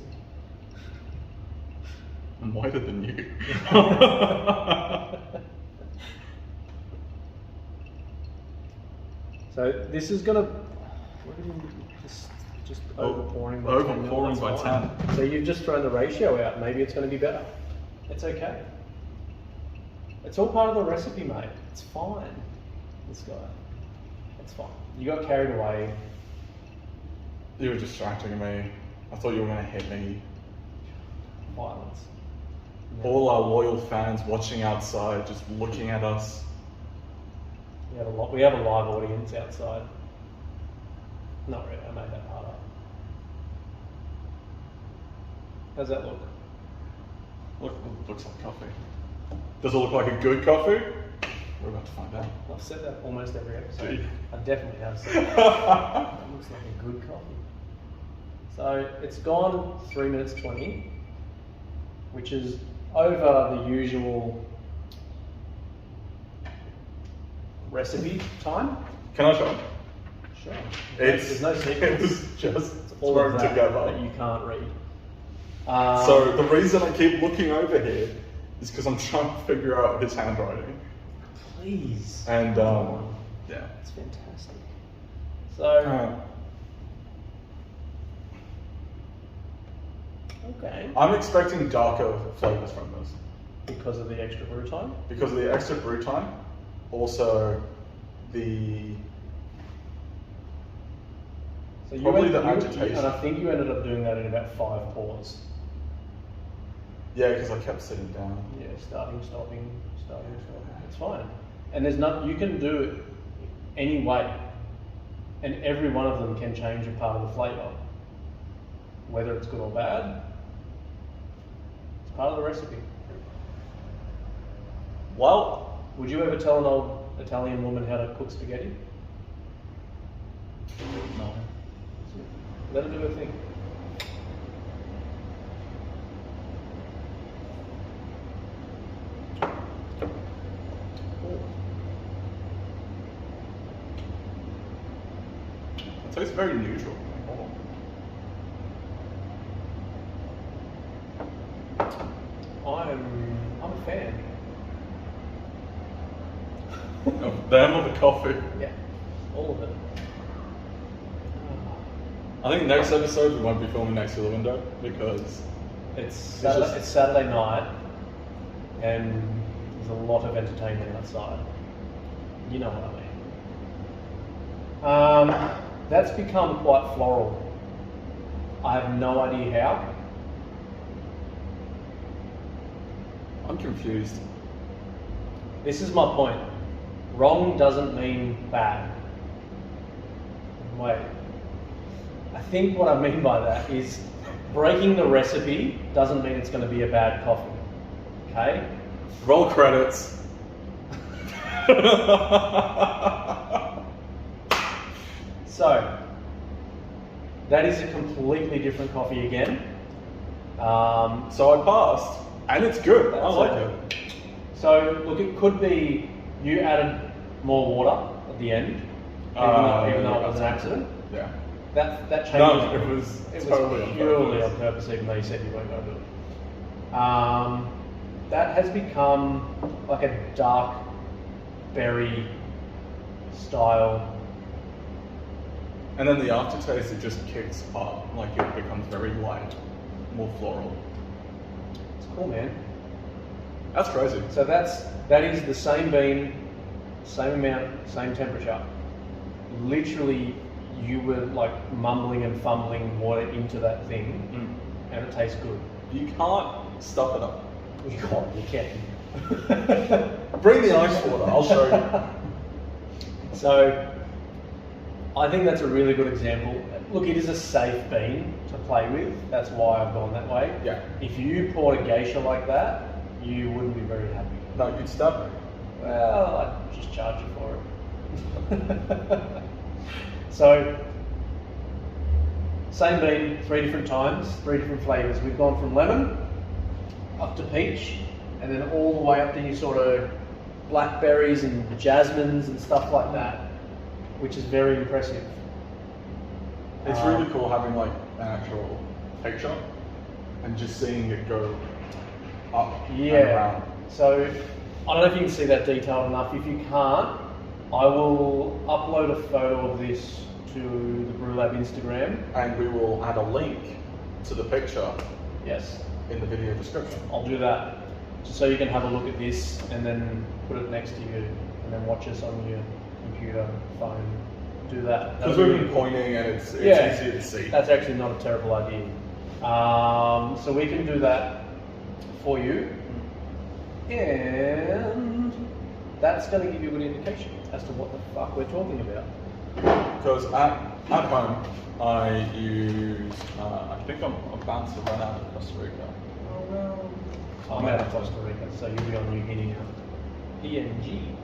[SPEAKER 2] I'm whiter than you.
[SPEAKER 1] So this is going to... Just overpouring by 10 mil,
[SPEAKER 2] Overpouring by
[SPEAKER 1] that's fine.
[SPEAKER 2] 10.
[SPEAKER 1] So you've just thrown the ratio out. Maybe it's going to be better. It's okay. It's all part of the recipe, mate. It's fine. This guy. It's fine. You got carried away.
[SPEAKER 2] You were distracting me. I thought you were gonna hit me.
[SPEAKER 1] Violence. No.
[SPEAKER 2] All our loyal fans watching outside, just looking at us.
[SPEAKER 1] We have a live audience outside. Not really. I made that part up. How's that look?
[SPEAKER 2] Looks like coffee. Does it look like a good coffee? We're about to find out.
[SPEAKER 1] I've said that almost every episode.
[SPEAKER 2] Dude.
[SPEAKER 1] I definitely have said that. It looks like a good coffee. So it's gone 3 minutes 20, which is over the usual recipe time.
[SPEAKER 2] Can I show?
[SPEAKER 1] Sure.
[SPEAKER 2] It's
[SPEAKER 1] There's no secrets.
[SPEAKER 2] It's just
[SPEAKER 1] It's all of
[SPEAKER 2] thrown
[SPEAKER 1] that
[SPEAKER 2] together.
[SPEAKER 1] that you can't read.
[SPEAKER 2] So the reason I keep looking over here is because I'm trying to figure out his handwriting.
[SPEAKER 1] Please.
[SPEAKER 2] And
[SPEAKER 1] Come on.
[SPEAKER 2] yeah.
[SPEAKER 1] It's fantastic. So, okay.
[SPEAKER 2] I'm expecting darker flavors from this
[SPEAKER 1] Because of the extra brew time?
[SPEAKER 2] because of the extra brew time. Also, the
[SPEAKER 1] So
[SPEAKER 2] Probably the
[SPEAKER 1] you-
[SPEAKER 2] agitation.
[SPEAKER 1] And I think you ended up doing that in about 5 pours.
[SPEAKER 2] yeah, because I kept sitting down.
[SPEAKER 1] Yeah, starting, stopping. It's fine. And there's not, you can do it any way. And every one of them can change a part of the flavour. Whether it's good or bad, it's part of the recipe.
[SPEAKER 2] Well,
[SPEAKER 1] Would you ever tell an old Italian woman how to cook spaghetti?
[SPEAKER 2] no.
[SPEAKER 1] Let her do her thing.
[SPEAKER 2] It tastes very neutral.
[SPEAKER 1] I'm a fan.
[SPEAKER 2] Of them or the coffee.
[SPEAKER 1] Yeah, all of it.
[SPEAKER 2] I think next episode we might be filming next to the window because
[SPEAKER 1] It's
[SPEAKER 2] just-
[SPEAKER 1] it's Saturday night, and there's a lot of entertainment outside. You know what I mean. That's become quite floral. I have no idea how.
[SPEAKER 2] I'm confused.
[SPEAKER 1] This is my point. Wrong doesn't mean bad. Wait. I think what I mean by that is breaking the recipe doesn't mean it's going to be a bad coffee. Okay?
[SPEAKER 2] Roll credits.
[SPEAKER 1] So, that is a completely different coffee again.
[SPEAKER 2] So I passed, and it's good. I
[SPEAKER 1] That's
[SPEAKER 2] like
[SPEAKER 1] it.
[SPEAKER 2] it.
[SPEAKER 1] So, look, it could be you added more water at the end, even though it was an accident.
[SPEAKER 2] Yeah.
[SPEAKER 1] That changes.
[SPEAKER 2] No, it was totally on
[SPEAKER 1] purely
[SPEAKER 2] purpose.
[SPEAKER 1] on purpose, even though you said you weren't going to do it. That has become like a dark berry style.
[SPEAKER 2] And then the aftertaste, it just kicks up. Like it becomes very light, more floral.
[SPEAKER 1] It's cool, man.
[SPEAKER 2] That's crazy.
[SPEAKER 1] So that is the same bean, same amount, same temperature. Literally, you were like mumbling and fumbling water into that thing, and it tastes good.
[SPEAKER 2] You can't stuff it up.
[SPEAKER 1] You can't. You can.
[SPEAKER 2] Bring the ice water. I'll show you.
[SPEAKER 1] So, I think that's a really good example. Look, it is a safe bean to play with. That's why I've gone that way.
[SPEAKER 2] Yeah.
[SPEAKER 1] If you poured a geisha like that, you wouldn't be very happy.
[SPEAKER 2] No, you'd stab me.
[SPEAKER 1] Well, I'd just charge you for it. So, same bean, 3 different times, 3 different flavours. We've gone from lemon up to peach, and then all the way up to your sort of blackberries and jasmines and stuff like that, which is very impressive.
[SPEAKER 2] It's really cool having like an actual picture and just seeing it go up and around.
[SPEAKER 1] So I don't know if you can see that detailed enough. If you can't, I will upload a photo of this to the Brew Lab Instagram.
[SPEAKER 2] And we will add a link to the picture
[SPEAKER 1] Yes,
[SPEAKER 2] in the video description.
[SPEAKER 1] I'll do that. Just so you can have a look at this and then put it next to you and then watch us on your computer, phone. Do that.
[SPEAKER 2] Because we've been pointing and it's
[SPEAKER 1] Yeah.
[SPEAKER 2] easier to see.
[SPEAKER 1] That's actually not a terrible idea. So we can do that for you. And that's going to give you a good indication as to what the fuck we're talking about.
[SPEAKER 2] Because at home, I use, I think I'm about to run out of Costa Rica.
[SPEAKER 1] Oh well. I'm out of Costa Rica, so you'll be on New Guinea now. PNG.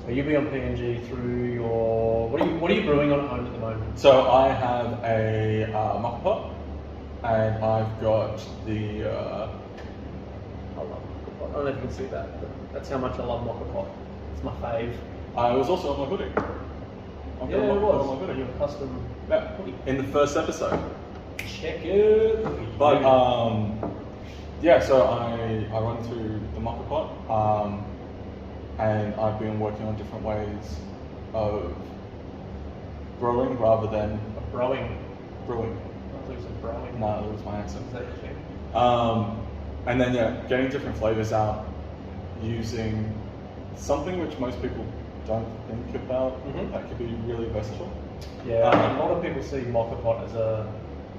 [SPEAKER 1] So you'll be on PNG through your, what are you brewing on at home at the moment?
[SPEAKER 2] So I have a mocha pot, and I've got the,
[SPEAKER 1] I love mocha pot. I don't know if you can see that, but that's how much I love mocha pot. It's my fave.
[SPEAKER 2] I was also on my hoodie. I've got a
[SPEAKER 1] Yeah, it
[SPEAKER 2] mocha pot on
[SPEAKER 1] was.
[SPEAKER 2] my hoodie.
[SPEAKER 1] Your custom
[SPEAKER 2] Yeah,
[SPEAKER 1] hoodie.
[SPEAKER 2] in the first episode.
[SPEAKER 1] Check it.
[SPEAKER 2] But yeah, so I run through the mocha pot, and I've been working on different ways of brewing rather than
[SPEAKER 1] Brewing.
[SPEAKER 2] brewing.
[SPEAKER 1] I thought you said brewing.
[SPEAKER 2] No, that was my accent.
[SPEAKER 1] Is that your thing?
[SPEAKER 2] And then yeah, getting different flavors out using something which most people don't think about that could be really versatile.
[SPEAKER 1] Yeah, a lot of people see mocha pot as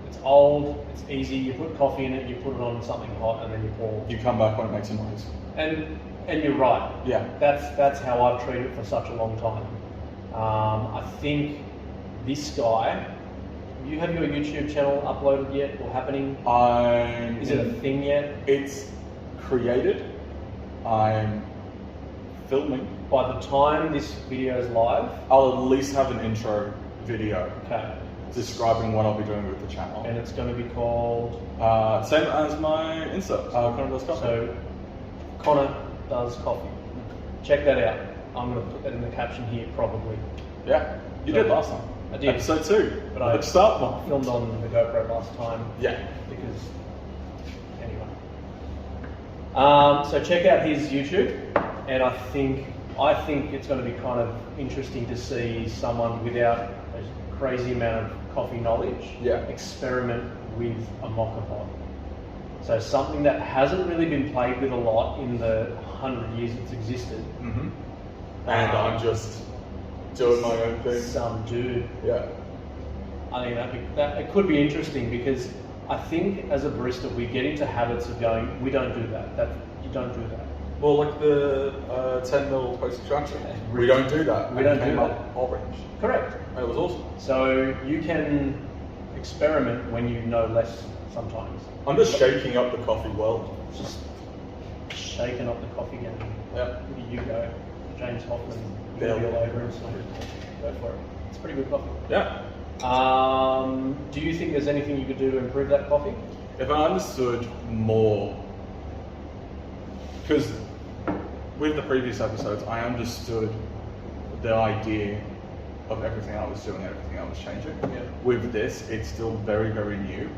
[SPEAKER 1] it's old, it's easy, you put coffee in it, you put it on something hot and then you pour.
[SPEAKER 2] You come back when it makes a noise.
[SPEAKER 1] And you're right.
[SPEAKER 2] Yeah.
[SPEAKER 1] That's how I've treated it for such a long time. I think this guy, you have your YouTube channel uploaded yet or happening? Is it a thing yet?
[SPEAKER 2] It's created. I'm filming.
[SPEAKER 1] By the time this video is live?
[SPEAKER 2] I'll at least have an intro video
[SPEAKER 1] Okay.
[SPEAKER 2] describing what I'll be doing with the channel.
[SPEAKER 1] And it's going to be called?
[SPEAKER 2] Same as my insert, Connor Does Coffee.
[SPEAKER 1] So, Connor Does Coffee. Check that out. I'm going to put that in the caption here probably.
[SPEAKER 2] Yeah, you did last time.
[SPEAKER 1] I did.
[SPEAKER 2] Episode 2,
[SPEAKER 1] But
[SPEAKER 2] I start one.
[SPEAKER 1] filmed on the GoPro last time.
[SPEAKER 2] Yeah.
[SPEAKER 1] Because, anyway. So check out his YouTube, and I think it's going to be kind of interesting to see someone without a crazy amount of coffee knowledge experiment with a mocha pot. So something that hasn't really been played with a lot in the 100 years it's existed.
[SPEAKER 2] And I'm just doing my own thing.
[SPEAKER 1] Some dude.
[SPEAKER 2] Yeah.
[SPEAKER 1] I think that it could be interesting because I think as a barista we get into habits of going, we don't do that. You don't do that.
[SPEAKER 2] Well, like the 10 mil post extraction, we don't do that.
[SPEAKER 1] We don't
[SPEAKER 2] It came
[SPEAKER 1] do
[SPEAKER 2] up
[SPEAKER 1] that.
[SPEAKER 2] orange.
[SPEAKER 1] Correct.
[SPEAKER 2] And it was awesome.
[SPEAKER 1] So you can experiment when you know less sometimes.
[SPEAKER 2] I'm just shaking up the coffee world.
[SPEAKER 1] Just shaking up the coffee game.
[SPEAKER 2] Yeah.
[SPEAKER 1] Look at you go. James Hoffman,
[SPEAKER 2] Yeah.
[SPEAKER 1] all over and stuff. Go for it. It's pretty good coffee.
[SPEAKER 2] Yeah.
[SPEAKER 1] Do you think there's anything you could do to improve that coffee?
[SPEAKER 2] If I understood more, because with the previous episodes, I understood the idea of everything I was doing, everything I was changing.
[SPEAKER 1] Yeah.
[SPEAKER 2] With this, it's still very, very new.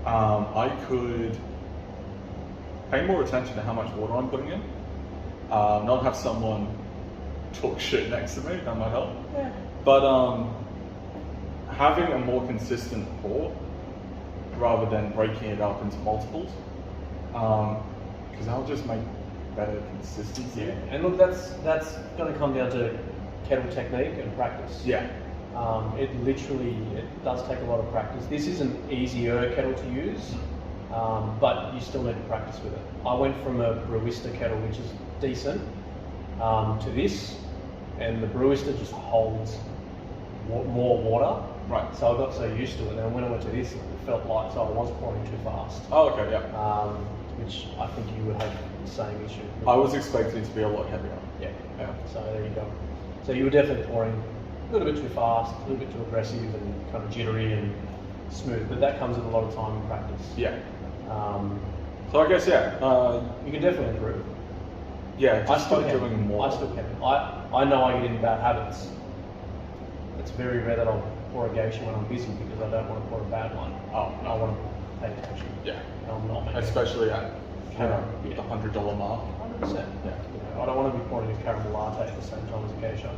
[SPEAKER 2] I could pay more attention to how much water I'm putting in, not have someone talk shit next to me, that might help.
[SPEAKER 1] Yeah.
[SPEAKER 2] But having a more consistent pour rather than breaking it up into multiples, because that'll just make better consistency.
[SPEAKER 1] Yeah. And look, that's going to come down to kettle technique and practice.
[SPEAKER 2] Yeah.
[SPEAKER 1] It does take a lot of practice. This is an easier kettle to use, but you still need to practice with it. I went from a Brewista kettle, which is decent, to this, and the Brewista just holds more water.
[SPEAKER 2] Right.
[SPEAKER 1] So I got so used to it, and when I went to this, it felt light, so I was pouring too fast.
[SPEAKER 2] Oh, okay, yeah.
[SPEAKER 1] which I think you would have the same issue.
[SPEAKER 2] I was expecting it to be a lot heavier.
[SPEAKER 1] Yeah.
[SPEAKER 2] Yeah.
[SPEAKER 1] So there you go. So you were definitely pouring a little bit too fast, a little bit too aggressive, and kind of jittery and smooth. But that comes with a lot of time and practice.
[SPEAKER 2] Yeah.
[SPEAKER 1] Um,
[SPEAKER 2] So I guess
[SPEAKER 1] you can definitely improve.
[SPEAKER 2] yeah, just keep doing more.
[SPEAKER 1] I still can. I know I get in bad habits. It's very rare that I'll pour a geisha when I'm busy because I don't want to pour a bad one.
[SPEAKER 2] Oh,
[SPEAKER 1] I want to pay attention.
[SPEAKER 2] Yeah.
[SPEAKER 1] And I'm not making
[SPEAKER 2] Especially at
[SPEAKER 1] Yeah.
[SPEAKER 2] the $100 mark.
[SPEAKER 1] 100%.
[SPEAKER 2] Yeah.
[SPEAKER 1] You know, I don't want to be pouring a caramel latte at the same time as a geisha.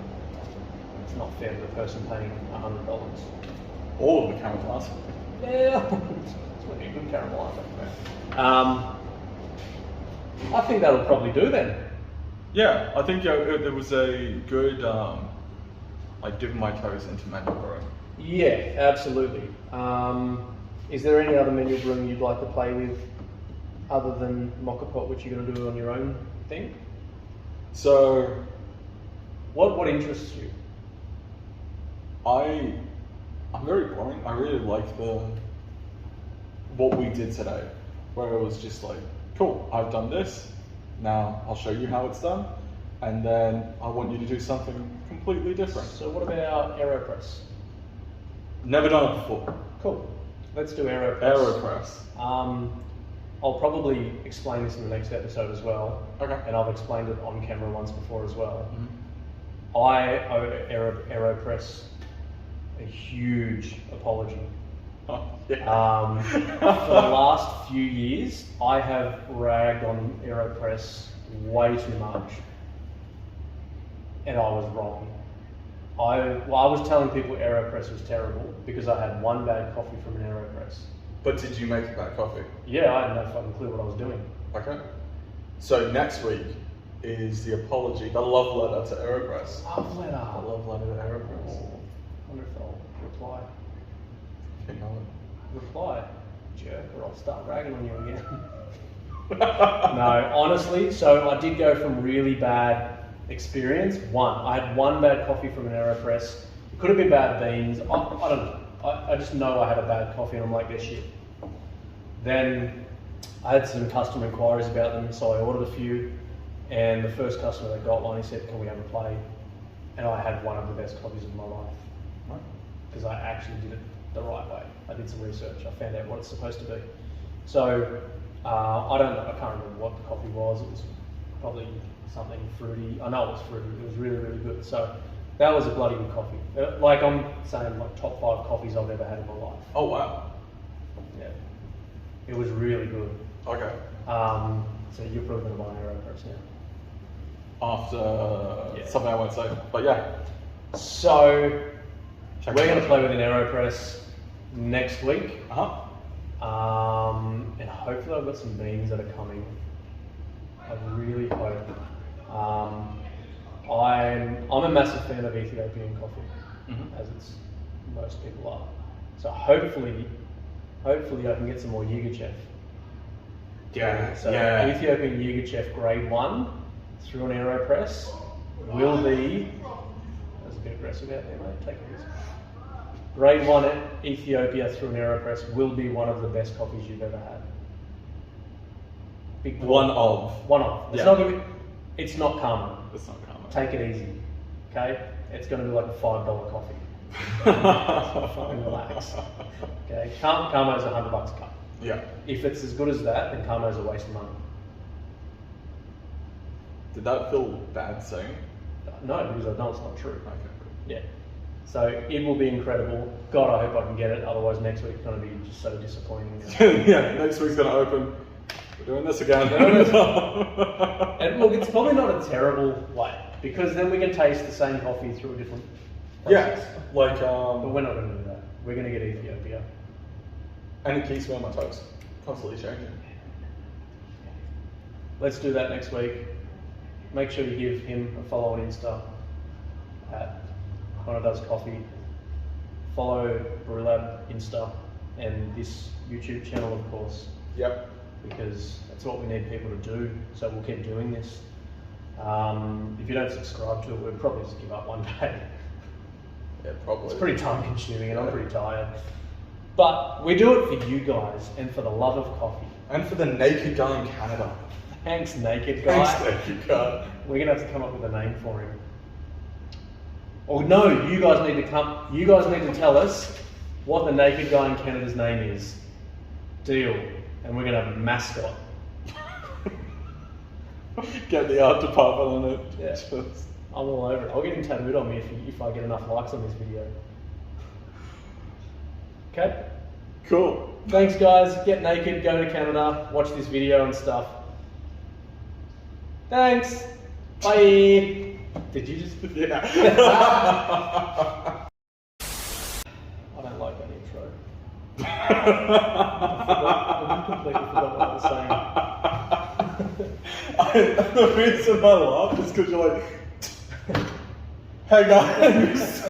[SPEAKER 1] It's not fair to the person paying $100.
[SPEAKER 2] All of the caramel class.
[SPEAKER 1] Yeah, it's really a good caramel latte. I think that'll probably do then.
[SPEAKER 2] Yeah, I think it was a good, like dipping my toes into manual brewing.
[SPEAKER 1] Yeah, absolutely. Is there any other manual brewing you'd like to play with other than Mocha Pot, which you're going to do on your own thing?
[SPEAKER 2] So,
[SPEAKER 1] What interests you?
[SPEAKER 2] I'm very boring. I really like what we did today, where it was just like, cool, I've done this, now I'll show you how it's done, and then I want you to do something completely different.
[SPEAKER 1] So what about AeroPress?
[SPEAKER 2] Never done it before.
[SPEAKER 1] Cool. Let's do AeroPress.
[SPEAKER 2] AeroPress.
[SPEAKER 1] I'll probably explain this in the next episode as well.
[SPEAKER 2] Okay.
[SPEAKER 1] And I've explained it on camera once before as well.
[SPEAKER 2] Mhm.
[SPEAKER 1] I owe AeroPress a huge apology.
[SPEAKER 2] Oh, yeah.
[SPEAKER 1] For the last few years, I have ragged on AeroPress way too much, and I was wrong. I was telling people AeroPress was terrible because I had one bad coffee from an AeroPress.
[SPEAKER 2] But did you make a bad coffee?
[SPEAKER 1] Yeah, I had no fucking clue what I was doing.
[SPEAKER 2] Okay. So next week is the apology, the love letter to AeroPress.
[SPEAKER 1] Love letter.
[SPEAKER 2] The love letter to AeroPress.
[SPEAKER 1] I wonder if I'll reply.
[SPEAKER 2] You know
[SPEAKER 1] Reply, jerk, or I'll start ragging on you again. No, honestly, so I did go from really bad experience. I had one bad coffee from an AeroPress. It could have been bad beans. I don't know. I just know I had a bad coffee and I'm like, they're shit. Then I had some customer inquiries about them, so I ordered a few. And the first customer that got one, he said, can we have a play? And I had one of the best coffees of my life. Because I actually did it the right way. I did some research. I found out what it's supposed to be. So I don't know. I can't remember what the coffee was. It was probably something fruity. I know it was fruity. It was really, really good. So that was a bloody good coffee. Like I'm saying, like top 5 coffees I've ever had in my life.
[SPEAKER 2] Oh wow.
[SPEAKER 1] Yeah. It was really good.
[SPEAKER 2] Okay.
[SPEAKER 1] So you're probably going to buy an AeroPress now.
[SPEAKER 2] After something I won't say, but yeah.
[SPEAKER 1] So
[SPEAKER 2] Check
[SPEAKER 1] we're
[SPEAKER 2] it
[SPEAKER 1] going to
[SPEAKER 2] out.
[SPEAKER 1] play with an AeroPress next week.
[SPEAKER 2] Uh-huh.
[SPEAKER 1] And hopefully I've got some beans that are coming. I really hope. I'm a massive fan of Ethiopian coffee, as it's most people are. So hopefully I can get some more Yirgacheffe.
[SPEAKER 2] Yeah.
[SPEAKER 1] So
[SPEAKER 2] yeah.
[SPEAKER 1] Ethiopian Yirgacheffe Grade 1 through an AeroPress will be. That's a bit aggressive out there, mate. Take it easy. Grade 1 at Ethiopia through an AeroPress will be one of the best coffees you've ever had. Big
[SPEAKER 2] One of.
[SPEAKER 1] It's
[SPEAKER 2] Yeah.
[SPEAKER 1] not gonna be, it's not Karma.
[SPEAKER 2] It's not common.
[SPEAKER 1] Take it easy, okay? It's going to be like a $5 coffee. Fucking relax. Okay, Karma's $100 a cup.
[SPEAKER 2] Yeah.
[SPEAKER 1] If it's as good as that, then Karma's a waste of money.
[SPEAKER 2] Did that feel bad saying?
[SPEAKER 1] No, because I know it's not true.
[SPEAKER 2] Okay.
[SPEAKER 1] Yeah. So it will be incredible. God, I hope I can get it. Otherwise, next week's going to be just so disappointing.
[SPEAKER 2] Yeah, next week's going to open. We're doing this again.
[SPEAKER 1] And look, it's probably not a terrible way because then we can taste the same coffee through a different process.
[SPEAKER 2] Yeah, like
[SPEAKER 1] But we're not going to do that. We're going to get Ethiopia.
[SPEAKER 2] and it keeps me on my toes, constantly changing.
[SPEAKER 1] Let's do that next week. Make sure you give him a follow on Insta at Connor Does Coffee. Follow Brewlab Insta and this YouTube channel, of course,
[SPEAKER 2] Yep.
[SPEAKER 1] because that's what we need people to do. So we'll keep doing this. If you don't subscribe to it, we'll probably just give up one day.
[SPEAKER 2] Yeah, probably.
[SPEAKER 1] It's pretty time consuming and I'm pretty tired. But we do it for you guys and for the love of coffee.
[SPEAKER 2] And for the naked guy in Canada.
[SPEAKER 1] Thanks, naked guy.
[SPEAKER 2] Thanks, naked guy.
[SPEAKER 1] We're gonna have to come up with a name for him. Or no, you guys need to come. You guys need to tell us what the naked guy in Canada's name is. Deal. And we're gonna have a mascot.
[SPEAKER 2] Get the art department on it.
[SPEAKER 1] Yeah. I'm all over it. I'll get him tattooed on me if I get enough likes on this video. Okay?
[SPEAKER 2] Cool.
[SPEAKER 1] Thanks guys. Get naked, go to Canada, watch this video and stuff. Thanks. Bye. Did you just...
[SPEAKER 2] Yeah.
[SPEAKER 1] I don't like that intro. I completely forgot what I was saying.
[SPEAKER 2] The reason I laugh is because you're like, hey guys.